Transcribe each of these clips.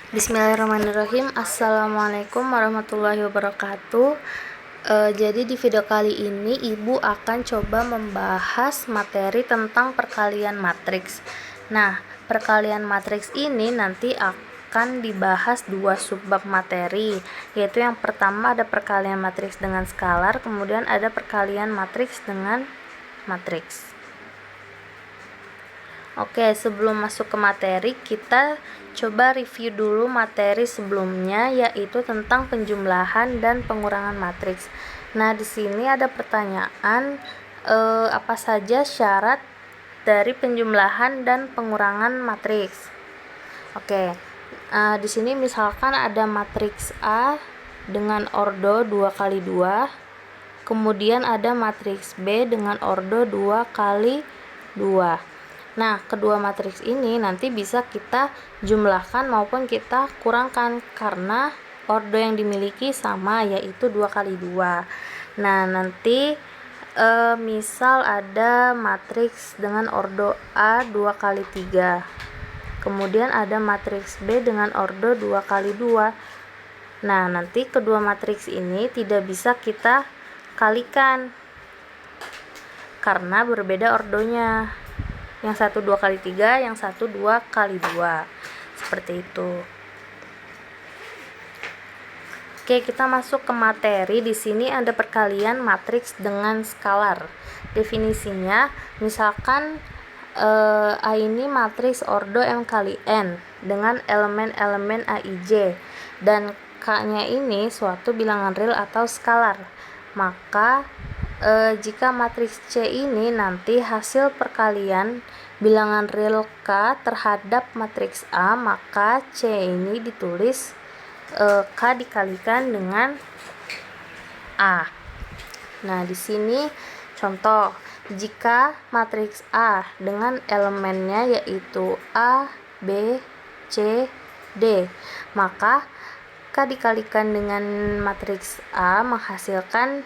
Bismillahirrahmanirrahim. Assalamualaikum warahmatullahi wabarakatuh. Jadi di video kali ini Ibu akan coba membahas materi tentang perkalian matriks. Nah, perkalian matriks ini nanti akan dibahas dua subbab materi, yaitu yang pertama ada perkalian matriks dengan skalar, kemudian ada perkalian matriks dengan matriks. Oke, sebelum masuk ke materi, kita coba review dulu materi sebelumnya, yaitu tentang penjumlahan dan pengurangan matriks. Nah, di sini ada pertanyaan, apa saja syarat dari penjumlahan dan pengurangan matriks. Oke, di sini misalkan ada matriks A dengan ordo 2 kali 2, kemudian ada matriks B dengan ordo 2 kali 2. Nah, kedua matriks ini nanti bisa kita jumlahkan maupun kita kurangkan karena ordo yang dimiliki sama, yaitu 2 kali 2. Nah, nanti misal ada matriks dengan ordo A 2 kali 3. Kemudian ada matriks B dengan ordo 2 kali 2. Nah, nanti kedua matriks ini tidak bisa kita kalikan karena berbeda ordonya. Yang satu 2 kali 3, yang satu 2 kali 2. Seperti itu. Oke, kita masuk ke materi. Di sini ada perkalian matriks dengan skalar. Definisinya, misalkan A ini matriks ordo M kali N dengan elemen-elemen AIJ dan K-nya ini suatu bilangan real atau skalar. Maka jika matriks C ini nanti hasil perkalian bilangan real K terhadap matriks A, maka C ini ditulis K dikalikan dengan A. Nah, di sini contoh, jika matriks A dengan elemennya yaitu A, B, C, D, maka K dikalikan dengan matriks A menghasilkan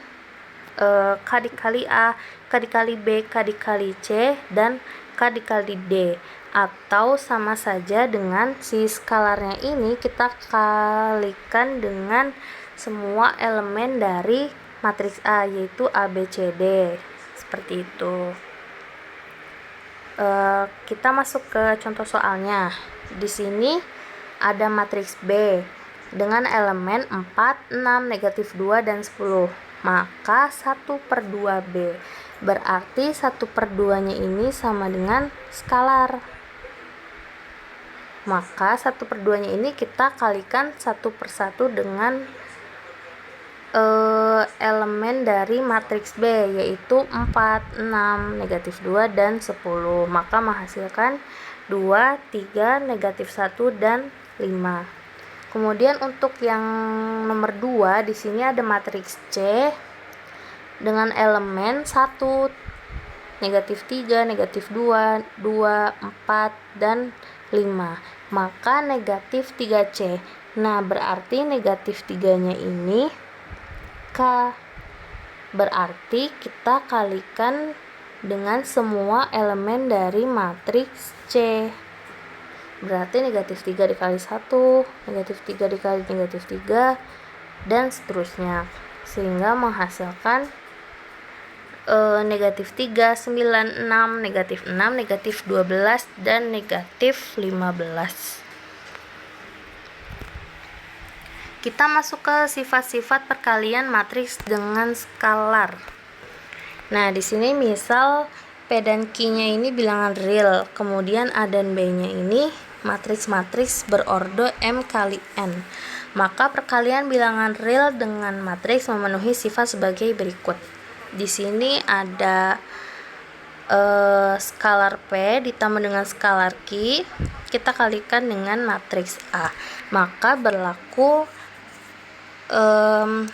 K dikali A, K dikali B, K dikali C, dan K dikali D. Atau sama saja dengan si skalarnya ini kita kalikan dengan semua elemen dari matriks A, yaitu A, B, C, D. Seperti itu. Kita masuk ke contoh soalnya. Di sini ada matriks B dengan elemen 4, 6, negatif 2, dan 10. Maka 1/2B berarti 1/2 nya ini sama dengan skalar. Maka 1/2 nya ini kita kalikan 1/1 dengan elemen dari matriks B, yaitu 4, 6, negatif 2, dan 10. Maka menghasilkan 2, 3, negatif 1, dan 5. Kemudian untuk yang nomor 2, di sini ada matriks C dengan elemen 1, negatif 3, negatif 2, 2, 4, dan 5. Maka negatif 3C. Nah, berarti negatif 3-nya ini K. Berarti kita kalikan dengan semua elemen dari matriks C. Berarti negatif 3 dikali 1, negatif 3 dikali negatif 3, dan seterusnya. Sehingga menghasilkan negatif 3, 9, 6, negatif 6, negatif 12, dan negatif 15. Kita masuk ke sifat-sifat perkalian matriks dengan skalar. Nah, di sini misal P dan Q-nya ini bilangan real, kemudian A dan B-nya ini matriks-matriks berordo M kali N. Maka perkalian bilangan real dengan matriks memenuhi sifat sebagai berikut. Di sini ada skalar P ditambah dengan skalar Q, kita kalikan dengan matriks A. Maka berlaku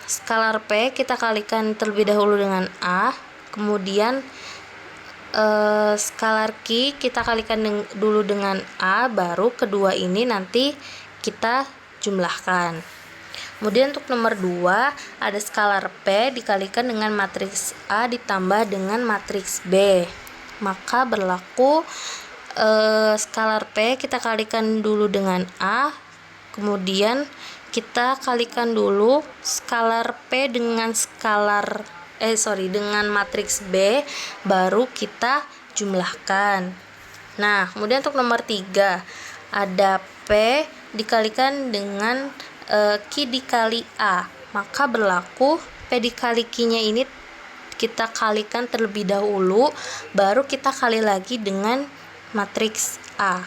skalar P kita kalikan terlebih dahulu dengan A, kemudian skalar Q kita kalikan dulu dengan A, baru kedua ini nanti kita jumlahkan. Kemudian untuk nomor 2 ada skalar P dikalikan dengan matriks A ditambah dengan matriks B. Maka berlaku skalar P kita kalikan dulu dengan A, Kemudian kita kalikan dulu skalar P dengan dengan matriks B, baru kita jumlahkan. Nah, kemudian untuk nomor 3 ada P dikalikan dengan Q dikali A, maka berlaku P dikali Q-nya ini kita kalikan terlebih dahulu, baru kita kali lagi dengan matriks A.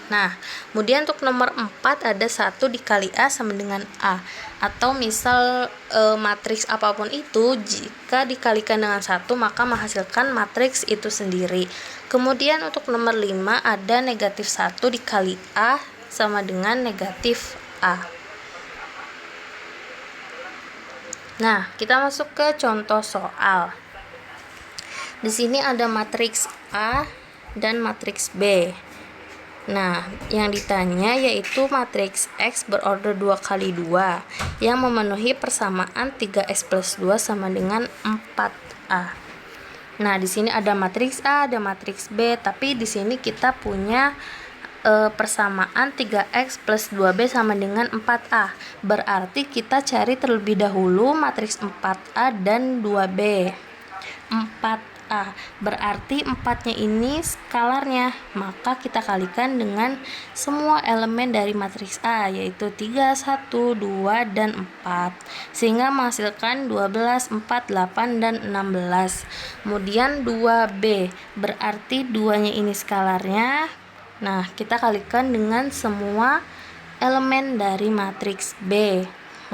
Nah, kemudian untuk nomor 4 ada 1 dikali A sama dengan A, atau misal matriks apapun itu jika dikalikan dengan 1 maka menghasilkan matriks itu sendiri. Kemudian untuk nomor 5 ada negatif 1 dikali A sama dengan negatif A. Nah, kita masuk ke contoh soal. Di sini ada matriks A dan matriks B. Nah, yang ditanya yaitu matriks X berorder 2 kali 2 yang memenuhi persamaan 3X plus 2 sama dengan 4A. Nah, di sini ada matriks A, ada matriks B, tapi di sini kita punya persamaan 3X plus 2B sama dengan 4A. Berarti kita cari terlebih dahulu matriks 4A dan 2B. 4A berarti 4-nya ini skalarnya, maka kita kalikan dengan semua elemen dari matriks A, yaitu 3, 1, 2, dan 4, sehingga menghasilkan 12, 4, 8, dan 16. Kemudian 2B berarti 2-nya ini skalarnya. Nah, kita kalikan dengan semua elemen dari matriks B,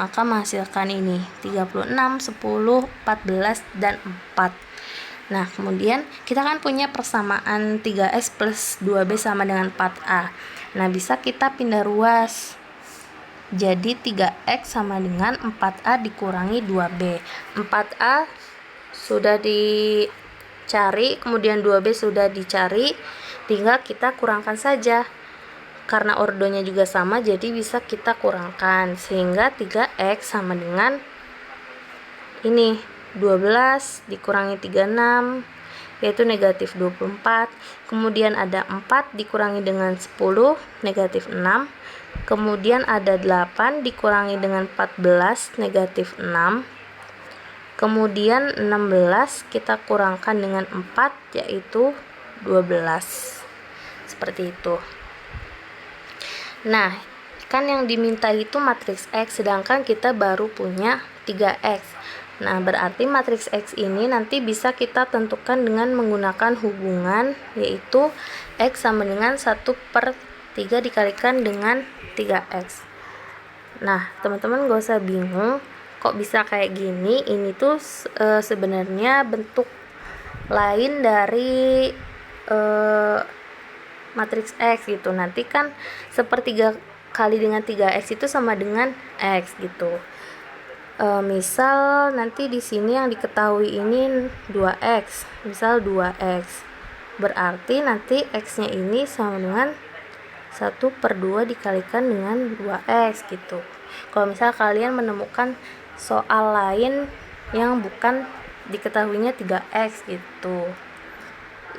maka menghasilkan ini 36, 10, 14, dan 4. Nah, kemudian kita kan punya persamaan 3X plus 2B sama dengan 4A. Nah, bisa kita pindah ruas. Jadi 3X sama dengan 4A dikurangi 2B. 4A sudah dicari, kemudian 2B sudah dicari, tinggal kita kurangkan saja. Karena ordonya juga sama, jadi bisa kita kurangkan. Sehingga 3X sama dengan ini 12 dikurangi 36 yaitu negatif 24. Kemudian ada 4 dikurangi dengan 10 negatif 6. Kemudian ada 8 dikurangi dengan 14 negatif 6. Kemudian 16 kita kurangkan dengan 4 yaitu 12. Seperti itu. Nah, kan yang diminta itu matriks X, sedangkan kita baru punya 3X. Nah, berarti matriks X ini nanti bisa kita tentukan dengan menggunakan hubungan, yaitu X sama dengan 1/3 dikalikan dengan 3X. Nah, teman-teman gak usah bingung, kok bisa kayak gini. Ini tuh sebenarnya bentuk lain dari matriks X gitu. Nanti kan 1/3 kali dengan 3X itu sama dengan X gitu. Misal nanti di sini yang diketahui ini 2X, misal 2X, berarti nanti X-nya ini sama dengan 1/2 dikalikan dengan 2X gitu. Kalau misal kalian menemukan soal lain yang bukan diketahuinya 3X gitu,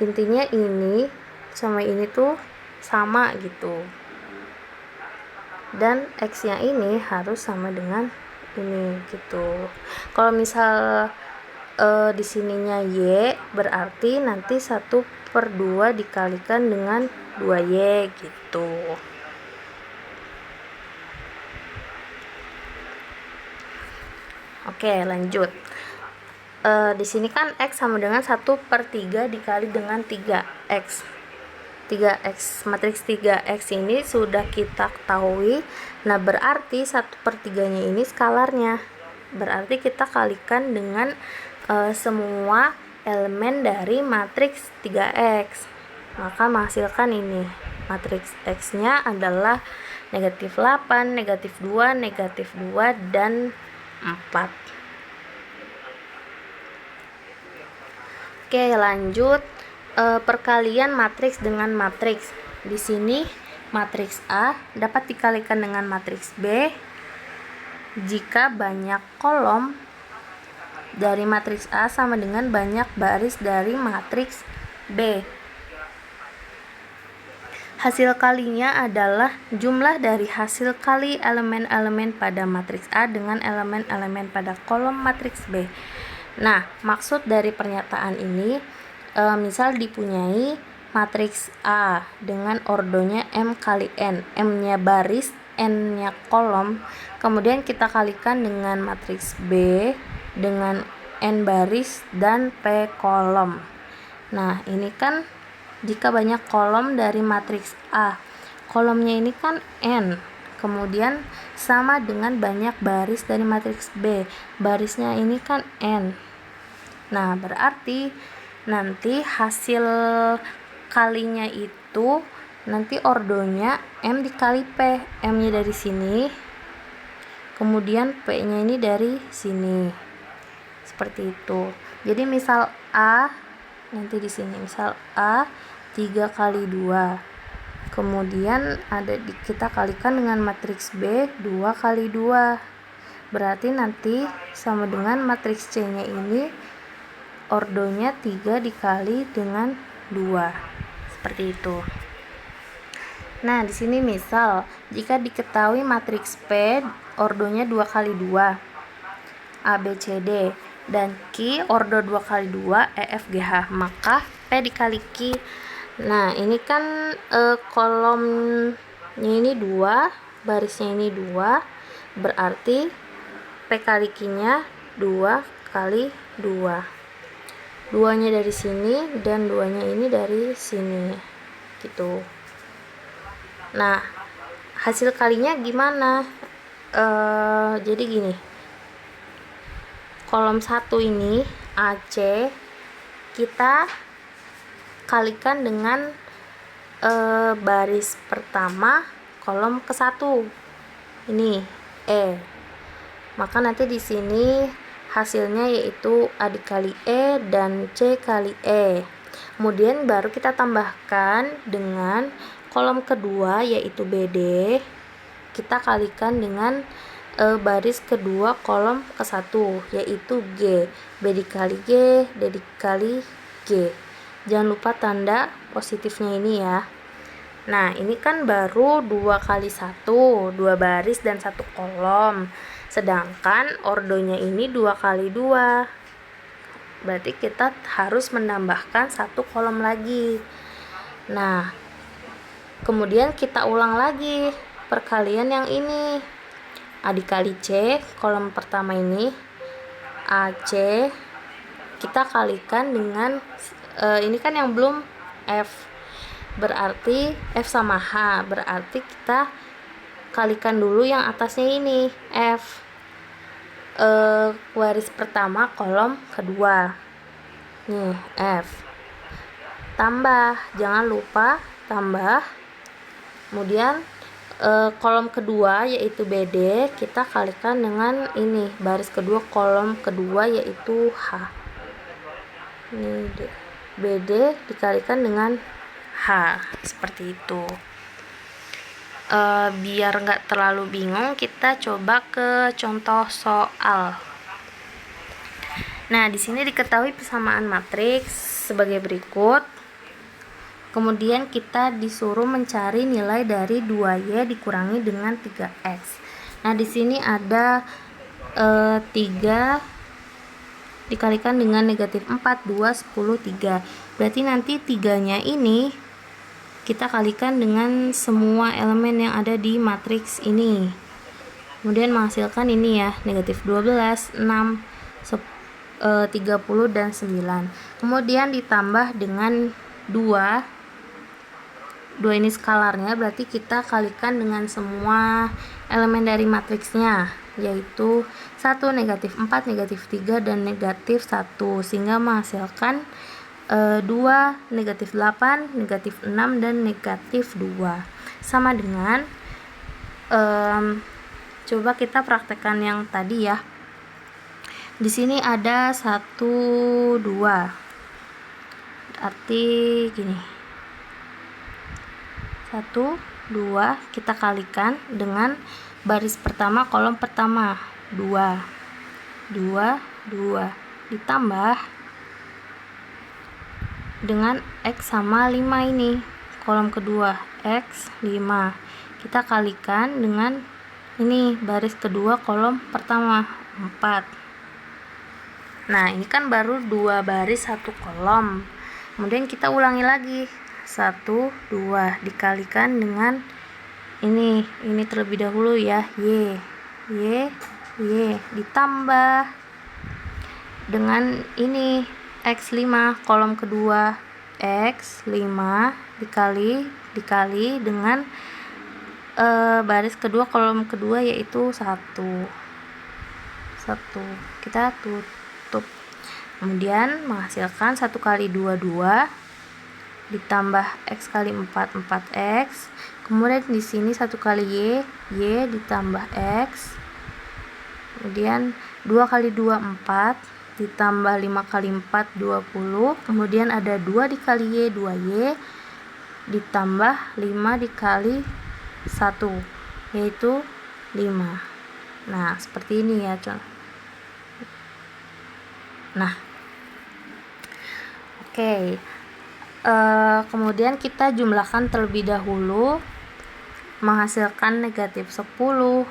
intinya ini sama ini tuh sama gitu, dan X-nya ini harus sama dengan ini gitu. Kalau misal di sininya Y, berarti nanti 1/2 dikalikan dengan 2Y gitu. Oke, lanjut. Di sini kan X sama dengan 1/3 dikali dengan 3X. 3X, matriks 3X ini sudah kita ketahui. Nah, berarti 1/3-nya ini skalarnya. Berarti kita kalikan dengan semua elemen dari matriks 3X. Maka menghasilkan ini. Matriks X-nya adalah negatif 8, negatif 2, negatif 2, dan 4. Oke, lanjut. Perkalian matriks dengan matriks. Di sini matriks A dapat dikalikan dengan matriks B jika banyak kolom dari matriks A sama dengan banyak baris dari matriks B. Hasil kalinya adalah jumlah dari hasil kali elemen-elemen pada matriks A dengan elemen-elemen pada kolom matriks B. Nah, maksud dari pernyataan ini, misal dipunyai matriks A dengan ordonya M kali N, M-nya baris, N-nya kolom, kemudian kita kalikan dengan matriks B dengan N baris dan P kolom. Nah, ini kan jika banyak kolom dari matriks A, kolomnya ini kan N, kemudian sama dengan banyak baris dari matriks B, barisnya ini kan N. Nah, berarti nanti hasil kalinya itu nanti ordonya M dikali P, M-nya dari sini, kemudian P-nya ini dari sini, seperti itu. Jadi misal A, nanti di sini misal A 3 kali 2, kemudian kita kalikan dengan matriks B 2 kali 2, berarti nanti sama dengan matriks C nya ini ordonya 3 dikali dengan 2, seperti itu. Nah, di sini misal jika diketahui matriks P ordonya 2 kali 2 A B C D dan Q ordo 2 kali 2 E F G H, maka P dikali Q. Nah, ini kan kolomnya ini 2, barisnya ini 2, berarti P kali Q-nya 2 kali 2. 2-nya dari sini dan 2-nya ini dari sini, gitu. Nah, hasil kalinya gimana? Jadi gini, kolom 1 ini AC kita kalikan dengan baris pertama kolom ke-1 ini E, maka nanti di sini hasilnya yaitu A dikali E dan C kali E. Kemudian baru kita tambahkan dengan kolom kedua yaitu BD, kita kalikan dengan baris kedua kolom ke-1 yaitu G, B dikali G, D dikali G. Jangan lupa tanda positifnya ini ya. Nah, ini kan baru 2 kali 1, 2 baris dan 1 kolom. Sedangkan ordonya ini 2 kali 2. Berarti kita harus menambahkan 1 kolom lagi. Nah, kemudian kita ulang lagi perkalian yang ini. A dikali C, kolom pertama ini AC kita kalikan dengan ini kan yang belum F, berarti F sama H, berarti kita kalikan dulu yang atasnya ini F, baris pertama kolom kedua nih F, tambah, jangan lupa tambah, kemudian kolom kedua yaitu BD kita kalikan dengan ini baris kedua kolom kedua yaitu H, ini BD dikalikan dengan H, seperti itu. Biar nggak terlalu bingung, kita coba ke contoh soal. Nah, di sini diketahui persamaan matriks sebagai berikut. Kemudian kita disuruh mencari nilai dari 2Y dikurangi dengan 3X. Nah, di sini ada 3 dikalikan dengan negatif 4, 2, 10, 3. Berarti nanti 3-nya ini kita kalikan dengan semua elemen yang ada di matriks ini. Kemudian menghasilkan ini ya, negatif 12, 6, 30, dan 9. Kemudian ditambah dengan 2 ini skalarnya, berarti kita kalikan dengan semua elemen dari matriksnya, yaitu 1, negatif 4, negatif 3, dan negatif 1, sehingga menghasilkan 2, negatif 8, negatif 6, dan negatif 2. Sama dengan coba kita praktekkan yang tadi ya. Di sini ada 1, 2, arti gini, 1, 2 kita kalikan dengan baris pertama kolom pertama 2, 2, 2 ditambah dengan X sama 5 ini kolom kedua X 5. Kita kalikan dengan ini baris kedua kolom pertama 4. Nah, ini kan baru 2 baris 1 kolom. Kemudian kita ulangi lagi. 1, 2 dikalikan dengan ini terlebih dahulu ya, Y ditambah dengan ini X5 kolom kedua, X5 dikali dengan baris kedua kolom kedua yaitu 1. Kita tutup. Kemudian menghasilkan 1 kali 2 2 ditambah X kali 4 4X. Kemudian di sini 1 kali Y ditambah X. Kemudian 2 kali 2 4 ditambah 5 kali 4 20. Kemudian ada 2 dikali Y 2Y ditambah 5 dikali 1 yaitu 5. Nah, seperti ini ya, contoh. Nah, oke. Kemudian kita jumlahkan terlebih dahulu, menghasilkan negatif 10.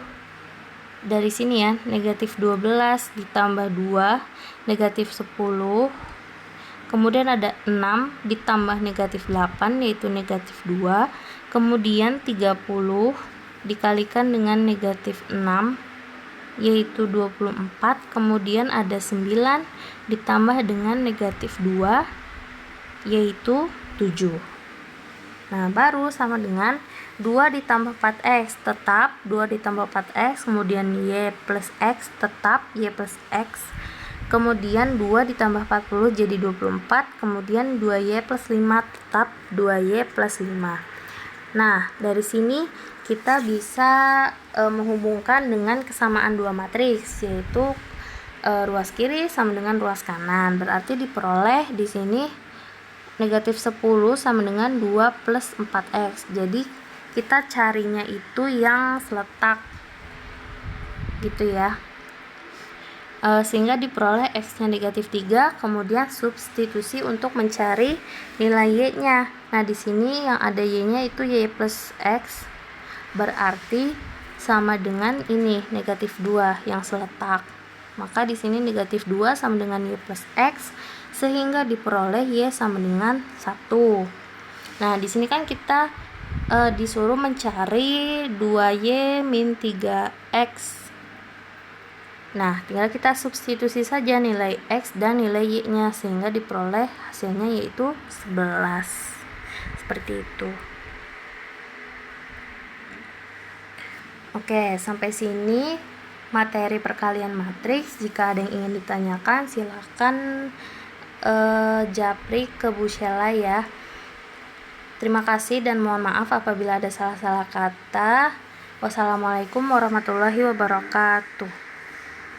Dari sini ya, negatif 12 ditambah 2 negatif 10. Kemudian ada 6 ditambah negatif 8 yaitu negatif 2. Kemudian 30 dikalikan dengan negatif 6 yaitu 24. Kemudian ada 9 ditambah dengan negatif 2 yaitu 7. Nah, baru sama dengan 2 ditambah 4X tetap 2 ditambah 4X, kemudian Y plus X tetap Y plus X, kemudian 2 ditambah 40 jadi 24, kemudian 2Y plus 5 tetap 2Y plus 5. Nah, dari sini kita bisa menghubungkan dengan kesamaan dua matriks, yaitu ruas kiri sama dengan ruas kanan. Berarti diperoleh di sini negatif 10 sama dengan 2 plus 4X. Jadi kita carinya itu yang seletak gitu ya, sehingga diperoleh X nya negatif 3. Kemudian substitusi untuk mencari nilai Y nya. Nah, di sini yang ada Y nya itu Y plus X, berarti sama dengan ini negatif 2 yang seletak. Maka di sini negatif 2 sama dengan Y plus X, sehingga diperoleh Y sama dengan 1. Nah, di sini kan kita disuruh mencari 2Y min 3X. Nah, tinggal kita substitusi saja nilai X dan nilai Y nya, sehingga diperoleh hasilnya yaitu 11. Seperti itu. Oke, sampai sini materi perkalian matriks. Jika ada yang ingin ditanyakan, silakan japri ke Bu Sheila ya. Terima kasih dan mohon maaf apabila ada salah-salah kata. Wassalamualaikum warahmatullahi wabarakatuh.